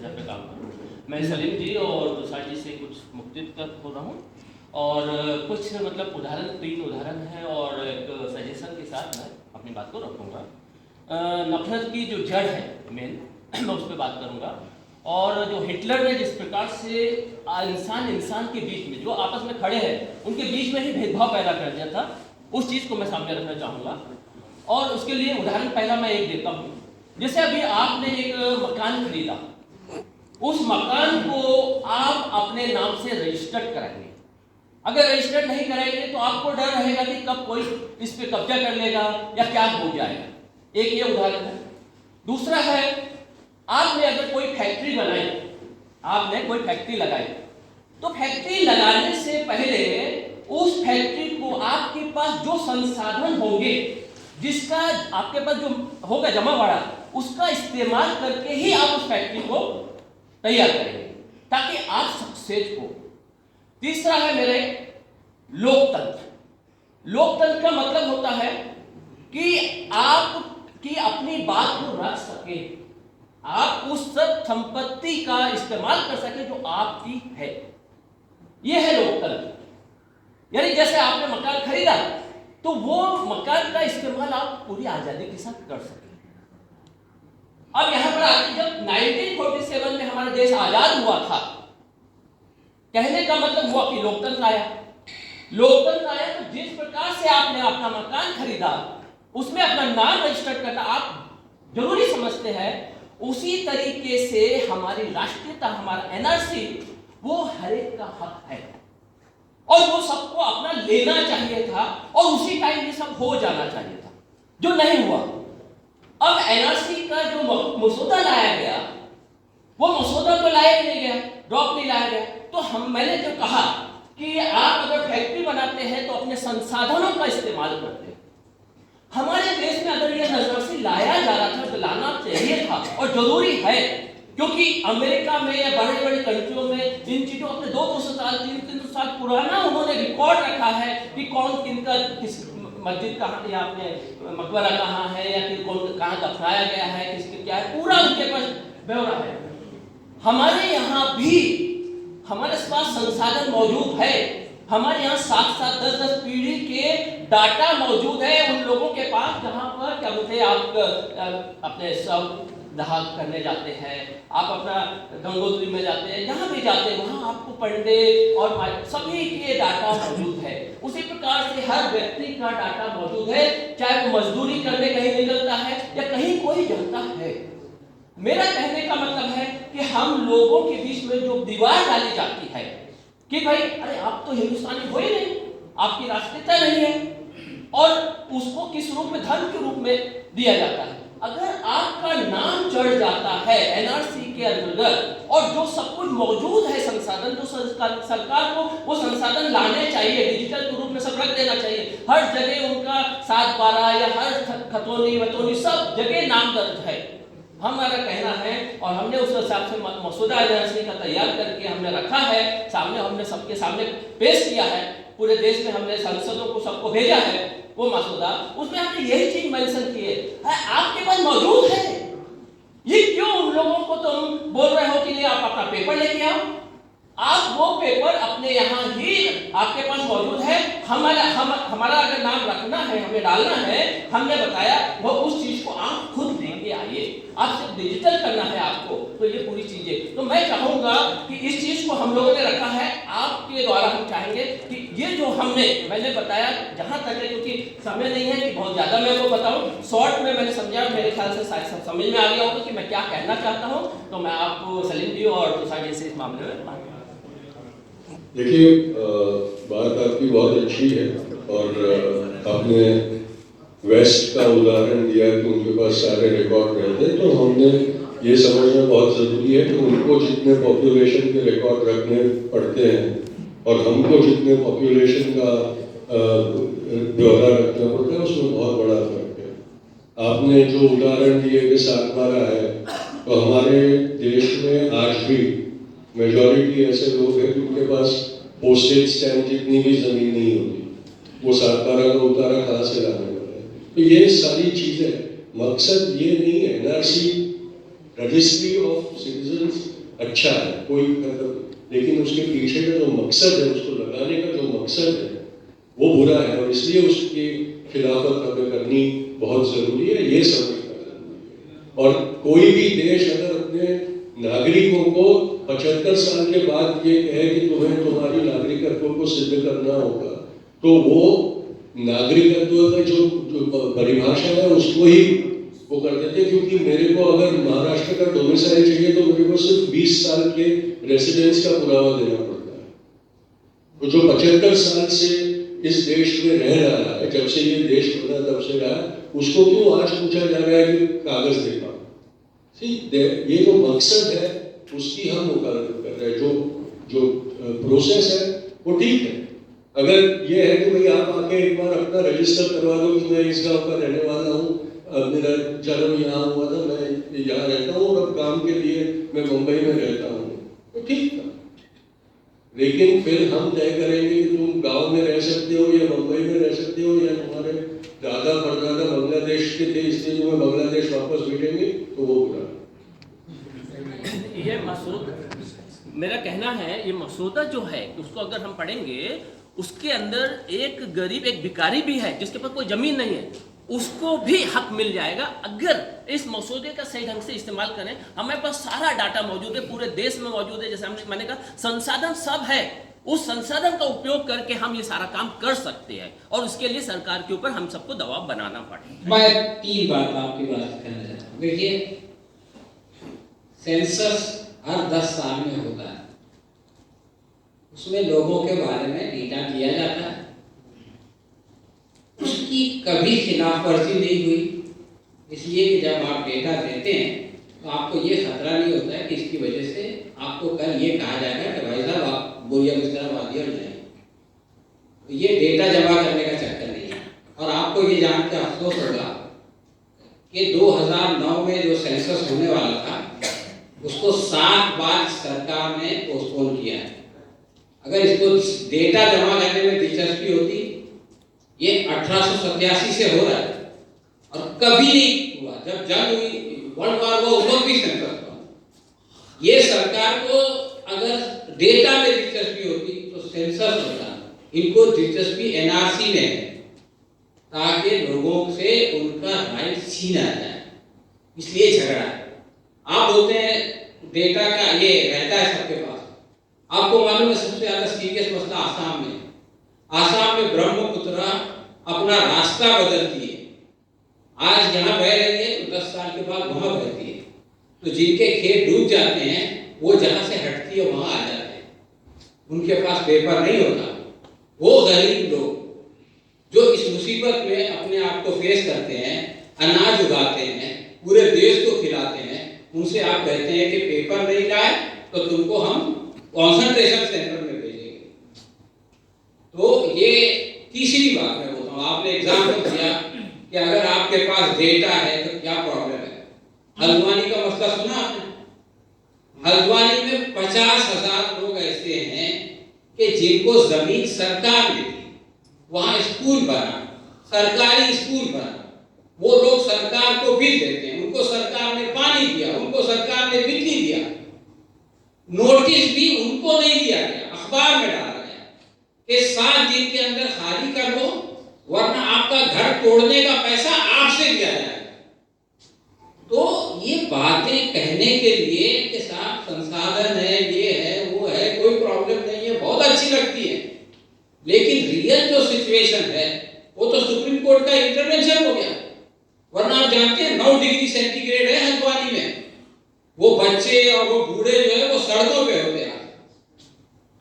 स्तर पर काम करूँ। मैं सलीम जी और तुषार जी से कुछ मुख्तलिफ हो रहा हूँ और कुछ मतलब उदाहरण, 3 उदाहरण हैं और एक सजेशन के साथ मैं अपनी बात को रखूँगा। नफरत की जो जड़ है मेन मैं उस पर बात करूँगा और जो हिटलर ने जिस प्रकार से इंसान के बीच में जो आपस में खड़े हैं उनके बीच में ही भेदभाव पैदा कर दिया था, उस चीज़ को मैं सामने रखना चाहूँगा। और उसके लिए उदाहरण पहला मैं एक देता हूँ। जैसे अभी आपने एक मकान खरीदा, उस मकान को आप अपने नाम से रजिस्टर्ड कराएंगे। अगर रजिस्टर्ड नहीं कराएंगे तो आपको डर रहेगा कि कब कोई इस पे कब्जा कर लेगा या क्या हो जाएगा। एक ये उदाहरण है। दूसरा है, आपने अगर कोई फैक्ट्री बनाई, आपने कोई फैक्ट्री लगाई, तो फैक्ट्री लगाने से पहले उस फैक्ट्री को आपके पास जो संसाधन होंगे, जिसका आपके पास जो होगा जमा वाड़ा, उसका इस्तेमाल करके ही आप उस फैक्ट्री को तैयार करेंगे ताकि आप सक्सेस हो। तीसरा है मेरे लोकतंत्र। लोकतंत्र का मतलब होता है कि आप की अपनी बात को रख सके, आप उस सब संपत्ति का इस्तेमाल कर सके जो आपकी है। यह है लोकतंत्र। यानी जैसे आपने मकान खरीदा तो वो मकान का इस्तेमाल आप पूरी आजादी के साथ कर सके। अब यहां पर आके जब 1947 में हमारा देश आजाद हुआ था, कहने का मतलब हुआ कि लोकतंत्र आया। लोकतंत्र आया तो जिस प्रकार से आपने अपना मकान खरीदा, उसमें अपना नाम रजिस्टर करना आप जरूरी समझते हैं, उसी तरीके से हमारी राष्ट्रीयता, हमारा एनआरसी, वो हर एक का हक है और वो सबको अपना लेना चाहिए था और उसी टाइम ये सब हो जाना चाहिए था, जो नहीं हुआ। अब एनआरसी का जो मसौदा लाया गया, वो मसौदा तो लाया नहीं गया, ड्रॉप नहीं लाया गया। तो मैंने जो कहा कि आप अगर फैक्ट्री बनाते हैं तो अपने संसाधनों का इस्तेमाल करते हैं। हमारे देश में अगर ये नजर से लाया जा रहा था तो लाना चाहिए था और जरूरी है, क्योंकि अमेरिका में या बड़े बड़े कंट्रियों में इन चीजों अपने 200 साल 300 साल पुराना उन्होंने रिकॉर्ड रखा है कि कौन किनका किस मस्जिद कहाँ या अपने मकबरा कहाँ है या कि कौन कहाँ दफनाया गया है, किसके क्या है, पूरा उनके पास ब्यौरा है। हमारे यहाँ भी हमारे पास संसाधन मौजूद है। हमारे यहाँ 7-7 10-10 पीढ़ी के डाटा मौजूद है उन लोगों के पास, जहाँ पर क्या बोलते हैं आप अपने सब दहा करने जाते हैं, आप अपना गंगोत्री में जाते हैं, जहाँ भी जाते हैं वहाँ आपको पंडित और सभी के डाटा मौजूद है। उसी प्रकार से हर व्यक्ति का डाटा मौजूद है, चाहे वो मजदूरी करने कहीं निकलता है या कहीं कोई जाता है। मेरा कहने का मतलब है कि हम लोगों के बीच में जो दीवार डाली जाती है कि भाई अरे आप तो हिंदुस्तानी हो ही नहीं, आपकी राष्ट्रीयता नहीं है, और उसको किस रूप में, धर्म के रूप में दिया जाता है। अगर आपका नाम चढ़ जाता है एनआरसी के अंतर्गत और जो सब कुछ मौजूद है संसाधन, जो सरकार को वो संसाधन लाने चाहिए, डिजिटल के रूप में सब रख देना चाहिए, हर जगह उनका 7/12 या हर खतौनी वतौनी सब जगह नाम दर्ज है। हमारा कहना है और हमने उस हिसाब से मसौदा एनआरसी का तैयार करके हमने रखा है सामने, हमने सबके सामने पेश किया है, पूरे देश में हमने सांसदों को सबको भेजा है वो मसौदा। उसमें हमने यही चीज मेंशन की है आपके पास मौजूद है। ये क्यों उन लोगों को तुम बोल रहे हो कि नहीं आप अपना पेपर लेके आओ? आप वो पेपर अपने यहाँ ही आपके पास मौजूद है। हमारा अगर नाम रखना है, हमें डालना है, हमने बताया वो उस चीज को आप खुद लेके आइए। आप सिर्फ डिजिटल करना है आपको, तो ये पूरी चीजें तो मैं चाहूंगा कि इस चीज को हम लोगों ने रखा है, आपके द्वारा हम चाहेंगे कि ये जो मैंने बताया जहां तक है, क्योंकि समय नहीं है कि बहुत ज्यादा मैं वो बताऊं, शॉर्ट में मैंने समझा, मेरे ख्याल से शायद सब समझ में आ गया होगा कि मैं क्या कहना चाहता हूं। तो मैं आपको सलीम जी और तुषार जी से इस मामले में बात। देखिए, बात आपकी बहुत अच्छी है और आपने वेस्ट का उदाहरण दिया कि उनके पास सारे रिकॉर्ड रहते हैं, तो हमने ये समझना बहुत ज़रूरी है कि उनको जितने पॉपुलेशन के रिकॉर्ड रखने पड़ते हैं और हमको जितने पॉपुलेशन का ब्यौरा रखना पड़ता है, उसमें बहुत बड़ा फर्क है। आपने जो उदाहरण दिए कि 7/12 है, तो हमारे देश में आज भी मेजॉरिटी ऐसे लोग हैं जिनके पास पोस्टेज स्टैम्प जितनी भी जमीन नहीं होती, वो 7/12 का उतारा कहाँ से लाने वाले हैं। तो ये सारी चीजें, मकसद ये नहीं है, एनआरसी रजिस्ट्री ऑफ सिटीजन्स अच्छा है, कोई लेकिन उसके पीछे का जो मकसद है, उसको लगाने का जो मकसद है वो बुरा है, और इसलिए उसकी खिलाफत हमें करनी बहुत जरूरी है, ये समझना जरूरी है। और कोई भी देश अगर अपने नागरिकों को 75 साल के बाद ये कहे कि तुम्हें तुम्हारी नागरिकत्व को सिद्ध करना होगा, तो वो नागरिकत्व का जो परिभाषा है उसको ही वो कर देते, क्योंकि मेरे को अगर महाराष्ट्र का डोमिसाइल चाहिए तो मेरे को सिर्फ 20 साल के रेसिडेंस का पुरावा देना पड़ता है। तो जो 75 साल से इस देश में रह रहा है, जब से ये देश बना तब से रहा, उसको क्यों आज पूछा जा रहा है कि कागज दे पाओ? ये जो मकसद है उसकी हम मुखालफत कर रहे हैं। जो प्रोसेस है वो ठीक है। अगर ये है कि भाई आप आके एक बार अपना रजिस्टर करवा दो कि मैं इस गांव का रहने वाला हूँ, मेरा जन्म यहाँ हुआ था, मैं यहाँ रहता हूँ और अब काम के लिए मैं मुंबई में रहता हूँ, तो ठीक था। लेकिन फिर हम तय करेंगे कि तुम गांव में रह सकते हो या मुंबई में रह सकते हो, या तुम्हारे दादा परदादा बांग्लादेश के थे इसलिए तुम्हें बांग्लादेश वापस भेजेंगे, तो वो बुरा। ये मसूद, मेरा कहना है ये मसूदा जो है उसको अगर हम पढ़ेंगे, उसके अंदर एक गरीब, एक भिखारी भी है जिसके पास कोई जमीन नहीं है, उसको भी हक मिल जाएगा अगर इस मसौदे का सही ढंग से इस्तेमाल करें। हमारे पास सारा डाटा मौजूद है, पूरे देश में मौजूद है, जैसे मैंने कहा संसाधन सब है, उस संसाधन का उपयोग करके हम ये सारा काम कर सकते हैं, और उसके लिए सरकार के ऊपर हम सबको दबाव बनाना पड़ेगा। मैं 3 बात आपकी बात कहना चाहता हूँ। देखिए, सेंसस हर 10 साल में होता है, उसमें लोगों के बारे में डेटा दिया जाता है, उसकी कभी खिलाफवर्जी नहीं हुई, इसलिए कि जब आप डेटा देते हैं तो आपको ये खतरा नहीं होता है कि इसकी वजह से आपको कल ये कहा जाएगा कि भाई साहब आप बोरिया बिस्तरा वादी हो जाएंगे। तो ये डेटा जमा करने का चक्कर नहीं है। और आपको ये जान के अफसोस होगा कि 2009 में जो सेंसस होने वाला था उसको 7 बार सरकार ने पोस्टपोन किया है। अगर इसको डेटा जमा करने में दिलचस्पी होती, ये 1887 से हो रहा है और कभी नहीं हुआ। जब जंग हुई, वर्ल्ड वॉर हुआ, उस वक्त भी सेंसस हुआ। ये सरकार को अगर डेटा में दिलचस्पी होती तो सेंसस होता। इनको दिलचस्पी एनआरसी में है, ताकि लोगों से उनका राइट छीना जाए, इसलिए झगड़ा है। आप बोलते हैं डेटा का ये रहता है सबके पास। आपको मालूम है सबसे ज्यादा सीरियस मसला आसाम में। आसाम में ब्रह्मपुत्रा अपना रास्ता बदलती है, आज यहाँ बह रही है तो 10 साल के बाद वहां बहती है। तो जिनके खेत डूब जाते हैं वो जहां से हटती है वहां आ जाते हैं, उनके पास पेपर नहीं होता। वो गरीब लोग जो इस मुसीबत में अपने आप को फेस करते हैं, अनाज उगाते हैं, पूरे देश को खिलाते हैं, उनसे आप कहते हैं कि पेपर नहीं लाए तो तुमको हम कॉन्सेंट्रेशन सेंटर में भेजेंगे। तो ये तीसरी बात मैं बोलता हूँ। आपने एग्जाम्पल दिया कि अगर आपके पास डेटा है तो क्या प्रॉब्लम है। हल्द्वानी का मसला सुना आपने? हल्द्वानी में 50,000 लोग ऐसे हैं कि जिनको जमीन सरकार ने दी, वहां स्कूल बना, सरकारी स्कूल बना, वो लोग सरकार को बिल देते हैं, उनको सरकार ने पानी दिया, उनको सरकार ने बिजली दिया, नोटिस भी उनको नहीं दिया गया, अखबार में डाला गया कि 7 दिन के अंदर खाली कर दो वरना आपका घर तोड़ने का पैसा आपसे दिया जाएगा। तो ये बातें कहने के लिए कि साहब संसाधन है, ये है, वो है, कोई प्रॉब्लम नहीं है, बहुत अच्छी लगती है, लेकिन रियल जो सिचुएशन है वो तो सुप्रीम कोर्ट का इंटरवेंशन हो गया। वरना आप जानते हैं 9 डिग्री सेंटीग्रेड है हल्द्वानी में, वो बच्चे और वो बूढ़े जो है वो सड़कों पे होते हैं।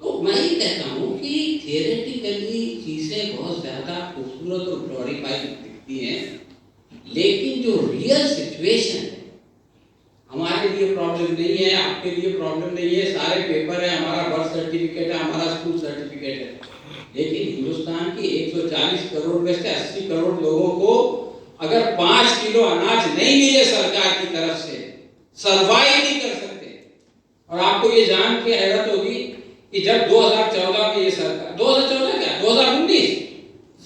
तो मैं ही कहता हूँ कि थियोरेटिकली चीजें बहुत ज्यादा खूबसूरत और ग्लोरीफाई दिखती हैं, लेकिन जो रियल सिचुएशन है, हमारे लिए प्रॉब्लम नहीं है, आपके लिए प्रॉब्लम नहीं है, सारे पेपर है, हमारा बर्थ सर्टिफिकेट है, हमारा स्कूल सर्टिफिकेट है, लेकिन हिंदुस्तान की 140 करोड़ में से 80 करोड़ लोगों को अगर 5 किलो अनाज नहीं मिले सरकार की तरफ से, सर्वाइव नहीं कर सकते। और आपको ये जान के हैरत होगी कि जब 2014 में ये सरकार, 2014 क्या 2019,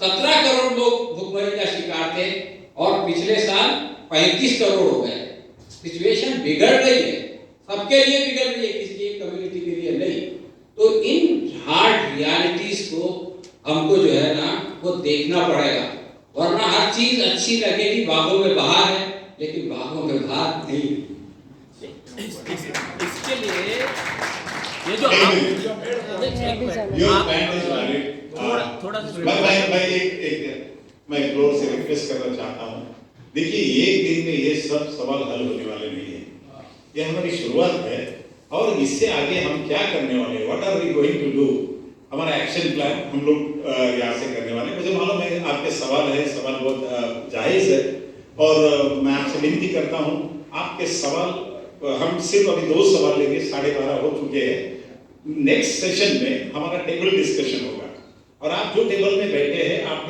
17 करोड़ लोग भुखमरी का शिकार थे और पिछले साल 35 करोड़ हो गए। सिचुएशन बिगड़ रही है, सबके लिए बिगड़ रही है, किसी एक कम्युनिटी के लिए नहीं। तो इन हार्ड रियलिटीज को हमको जो है ना वो देखना पड़ेगा, वरना हर चीज अच्छी लगेगी, बागों में बहार है लेकिन बागों में बहार नहीं। इसके लिए ये जो थोड़ा सा मैं फ्लोर से रिक्वेस्ट करना चाहता हूँ। देखिए, एक दिन में ये सब सवाल हल होने वाले नहीं है, ये हमारी शुरुआत है और इससे आगे हम क्या करने वाले हैं, what are we going to do, हमारा एक्शन प्लान हम लोग यहाँ से करने वाले हैं। मुझे मालूम है आपके सवाल है, सवाल बहुत जायज़ है और मैं आपसे विनती करता हूँ आपके सवाल, हम सिर्फ अभी 2 सवाल लेंगे, 12:30 हो चुके हैं। नेक्स्ट सेशन में हमारा टेबल डिस्कशन होगा और आप जो टेबल में बैठे हैं आप